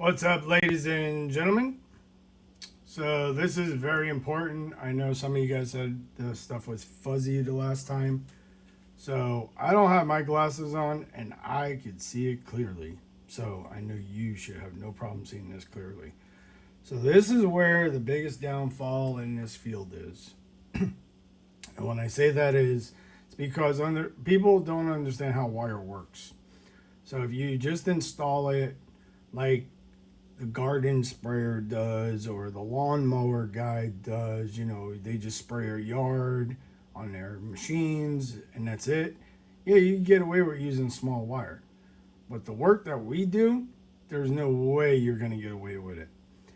What's up, ladies and gentlemen? So, this is very important. I know some of you guys said the stuff was fuzzy the last time. So, I don't have my glasses on and I could see it clearly. So, I know you should have no problem seeing this clearly. So, this is where the biggest downfall in this field is. And when I say that is, it's because people don't understand how wire works. So, if you just install it like the garden sprayer does or the lawnmower guy does. They just spray your yard on their machines and that's it. Yeah, you can get away with using small wire. But the work that we do, there's no way you're going to get away with it.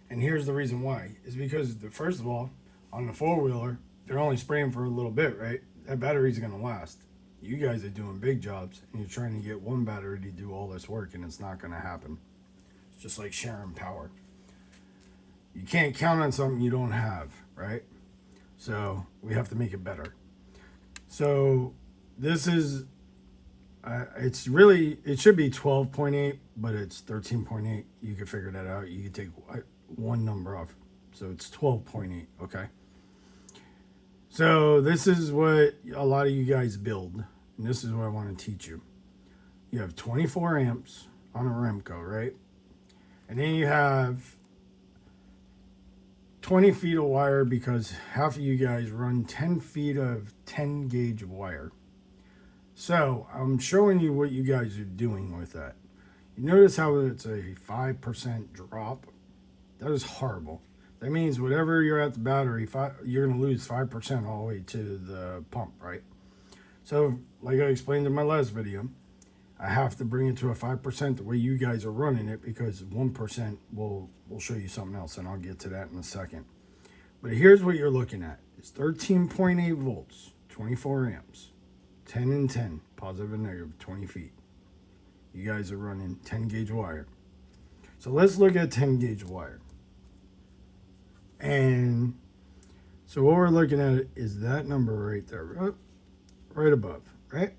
And here's the reason why. Is because, first of all, on the four-wheeler, they're only spraying for a little bit, right? That battery's going to last. You guys are doing big jobs and you're trying to get one battery to do all this work and it's not going to happen. Just like sharing power. You can't count on something you don't have, right? So we have to make it better. So this is, it should be 12.8, but it's 13.8. You can figure that out. You can take one number off. So it's 12.8, okay? So this is what a lot of you guys build. And this is what I want to teach you. You have 24 amps on a Remco, right? And then you have 20 feet of wire because half of you guys run 10 feet of 10 gauge of wire. So I'm showing you what you guys are doing with that. You notice how it's a 5% drop? That is horrible. That means whatever you're at the battery, you're going to lose 5% all the way to the pump, right? So like I explained in my last video, I have to bring it to a 5% the way you guys are running it because 1% will show you something else, and I'll get to that in a second. But here's what you're looking at. It's 13.8 volts, 24 amps, 10 and 10, positive and negative, 20 feet. You guys are running 10 gauge wire. So let's look at 10 gauge wire. And so what we're looking at is that number right there, right above, right?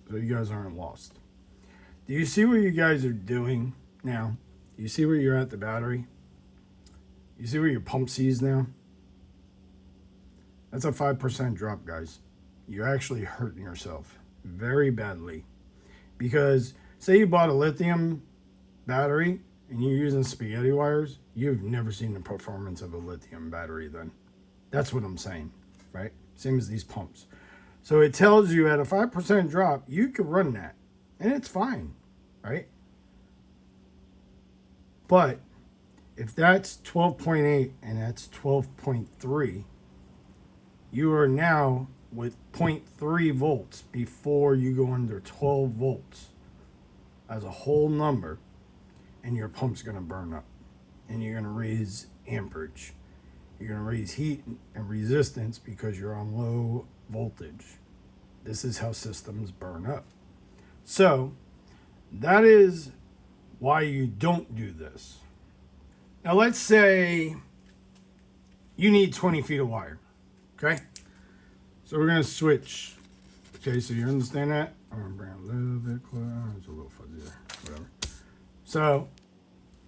So you guys aren't lost. Do you see what you guys are doing now? Do you see where you're at the battery? You see where your pump sees now? That's a 5% drop, guys. You're actually hurting yourself very badly. Because say you bought a lithium battery and you're using spaghetti wires, you've never seen the performance of a lithium battery then. That's what I'm saying, right? Same as these pumps. So it tells you at a 5% drop, you can run that. And it's fine, right? But if that's 12.8 and that's 12.3, you are now with 0.3 volts before you go under 12 volts as a whole number, and your pump's going to burn up. And you're going to raise amperage. You're going to raise heat and resistance because you're on low voltage. This is how systems burn up. So that is why you don't do this. Now let's say you need 20 feet of wire. Okay? So we're going to switch. Okay, so you understand that? I'm going to bring it a little bit closer. It's a little fuzzy there. Whatever. So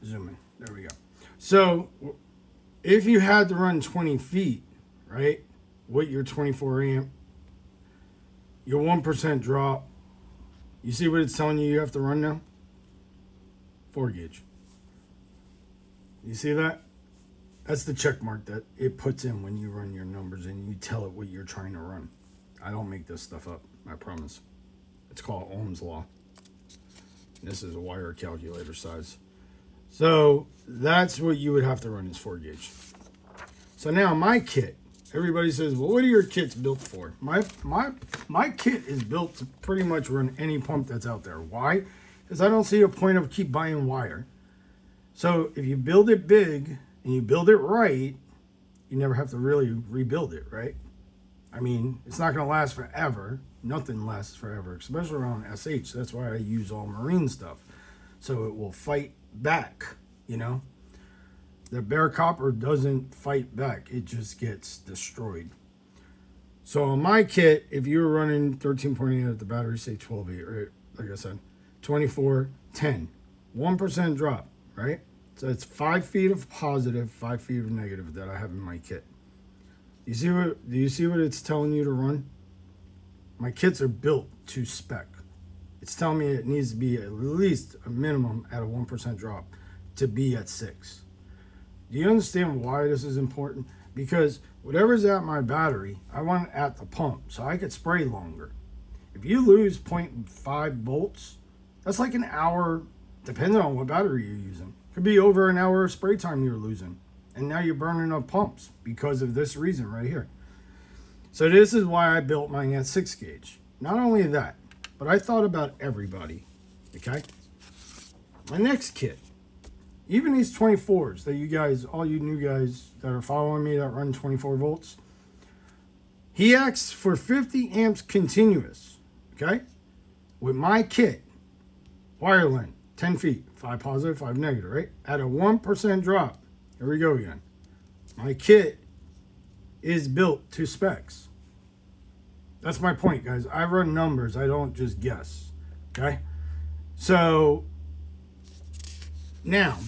zoom in. There we go. So if you had to run 20 feet, right, with your 24 amp, your 1% drop, you see what it's telling you have to run now? 4 gauge. You see that? That's the check mark that it puts in when you run your numbers and you tell it what you're trying to run. I don't make this stuff up, I promise. It's called Ohm's Law. This is a wire calculator size. So that's what you would have to run is 4 gauge. So now my kit, everybody says, well, what are your kits built for? My kit is built to pretty much run any pump that's out there. Why? Because I don't see a point of keep buying wire. So if you build it big and you build it right, you never have to really rebuild it, right? I mean, it's not going to last forever. Nothing lasts forever, especially around SH. That's why I use all marine stuff. So it will fight back, you know? The bare copper doesn't fight back. It just gets destroyed. So on my kit, if you were running 13.8 at the battery, say 12.8, right? Like I said, 24, 10. 1% drop, right? So it's 5 feet of positive, 5 feet of negative that I have in my kit. Do you see what it's telling you to run? My kits are built to spec. It's telling me it needs to be at least a minimum at a 1% drop to be at 6. Do you understand why this is important? Because whatever's at my battery, I want it at the pump so I could spray longer. If you lose zero point 0.5 volts, that's like an hour, depending on what battery you're using. Could be over an hour of spray time you're losing. And now you're burning up pumps because of this reason right here. So this is why I built mine at 6 gauge. Not only that, but I thought about everybody, okay? My next kit, even these 24s that you guys, all you new guys that are following me that run 24 volts, he asks for 50 amps continuous, okay? With my kit, wire length, 10 feet, 5 positive, 5 negative, right? At a 1% drop, here we go again. My kit is built to specs. That's my point, guys. I run numbers. I don't just guess, okay? So now,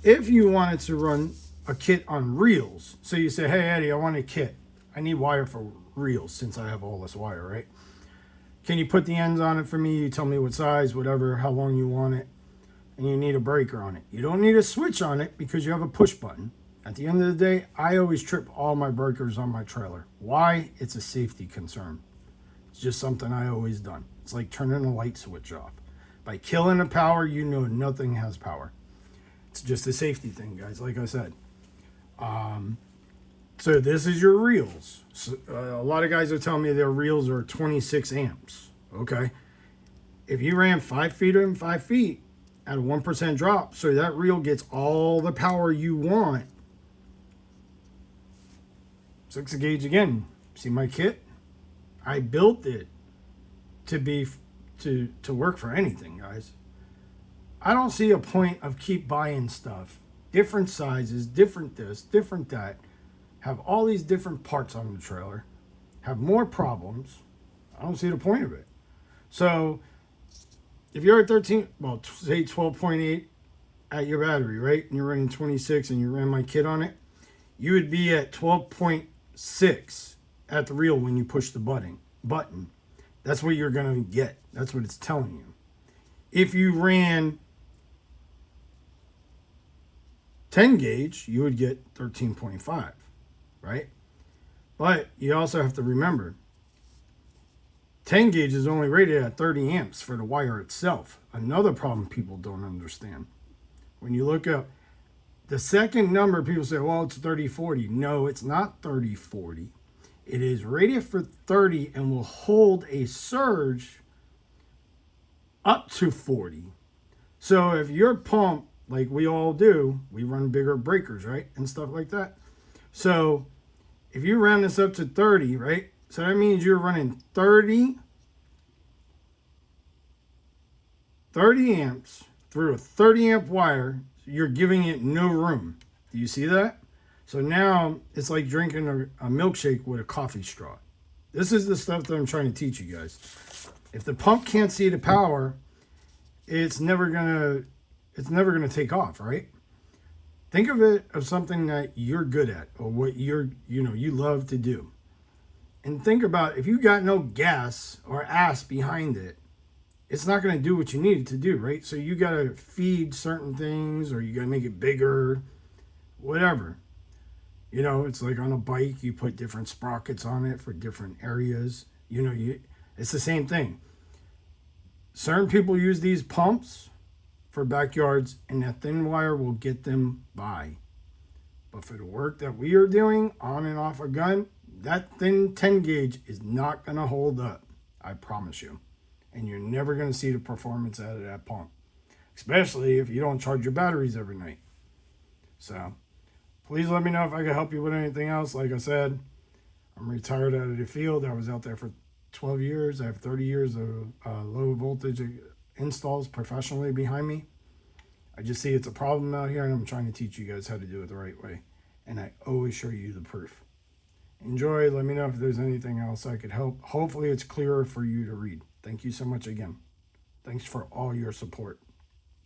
if you wanted to run a kit on reels, so you say, hey, Eddie, I want a kit. I need wire for reels since I have all this wire, right? Can you put the ends on it for me? You tell me what size, whatever, how long you want it, and you need a breaker on it. You don't need a switch on it because you have a push button. At the end of the day, I always trip all my breakers on my trailer. Why? It's a safety concern. It's just something I always done. It's like turning a light switch off. By killing the power, you know nothing has power. It's just a safety thing, guys, like I said. So this is your reels. So, a lot of guys are telling me their reels are 26 amps, okay? If you ran 5 feet and 5 feet at a 1% drop, so that reel gets all the power you want, 6 gauge again. See my kit? I built it to be to work for anything, guys. I don't see a point of keep buying stuff, different sizes, different this, different that, have all these different parts on the trailer, have more problems. I don't see the point of it. So if you're at 13, well, say 12.8 at your battery, right? And you're running 26 and you ran my kit on it, you would be at 12.6 at the reel when you push the button. That's what you're going to get. That's what it's telling you. If you ran 10 gauge, you would get 13.5, right? But you also have to remember, 10 gauge is only rated at 30 amps for the wire itself. Another problem people don't understand. When you look up the second number, people say, well, it's 3040. No, it's not 3040. It is rated for 30 and will hold a surge up to 40. So if your pump, like we all do, we run bigger breakers, right? And stuff like that. So if you round this up to 30, right? So that means you're running 30 amps through a 30 amp wire. You're giving it no room. Do you see that? So now it's like drinking a milkshake with a coffee straw. This is the stuff that I'm trying to teach you guys. If the pump can't see the power, it's never gonna take off, right? Think of it of something that you're good at or what you love to do. And think about if you got no gas or ass behind it, it's not going to do what you need it to do, right? So you got to feed certain things or you got to make it bigger, whatever. It's like on a bike, you put different sprockets on it for different areas. It's the same thing. Certain people use these pumps for backyards, and that thin wire will get them by. But for the work that we are doing on and off a gun, that thin 10 gauge is not going to hold up. I promise you. And you're never going to see the performance out of that pump, especially if you don't charge your batteries every night. So please let me know if I can help you with anything else. Like I said, I'm retired out of the field. I was out there for 12 years. I have 30 years of low voltage installs professionally behind me. I just see it's a problem out here, and I'm trying to teach you guys how to do it the right way. And I always show you the proof. Enjoy. Let me know if there's anything else I could help. Hopefully it's clearer for you to read. Thank you so much again. Thanks for all your support.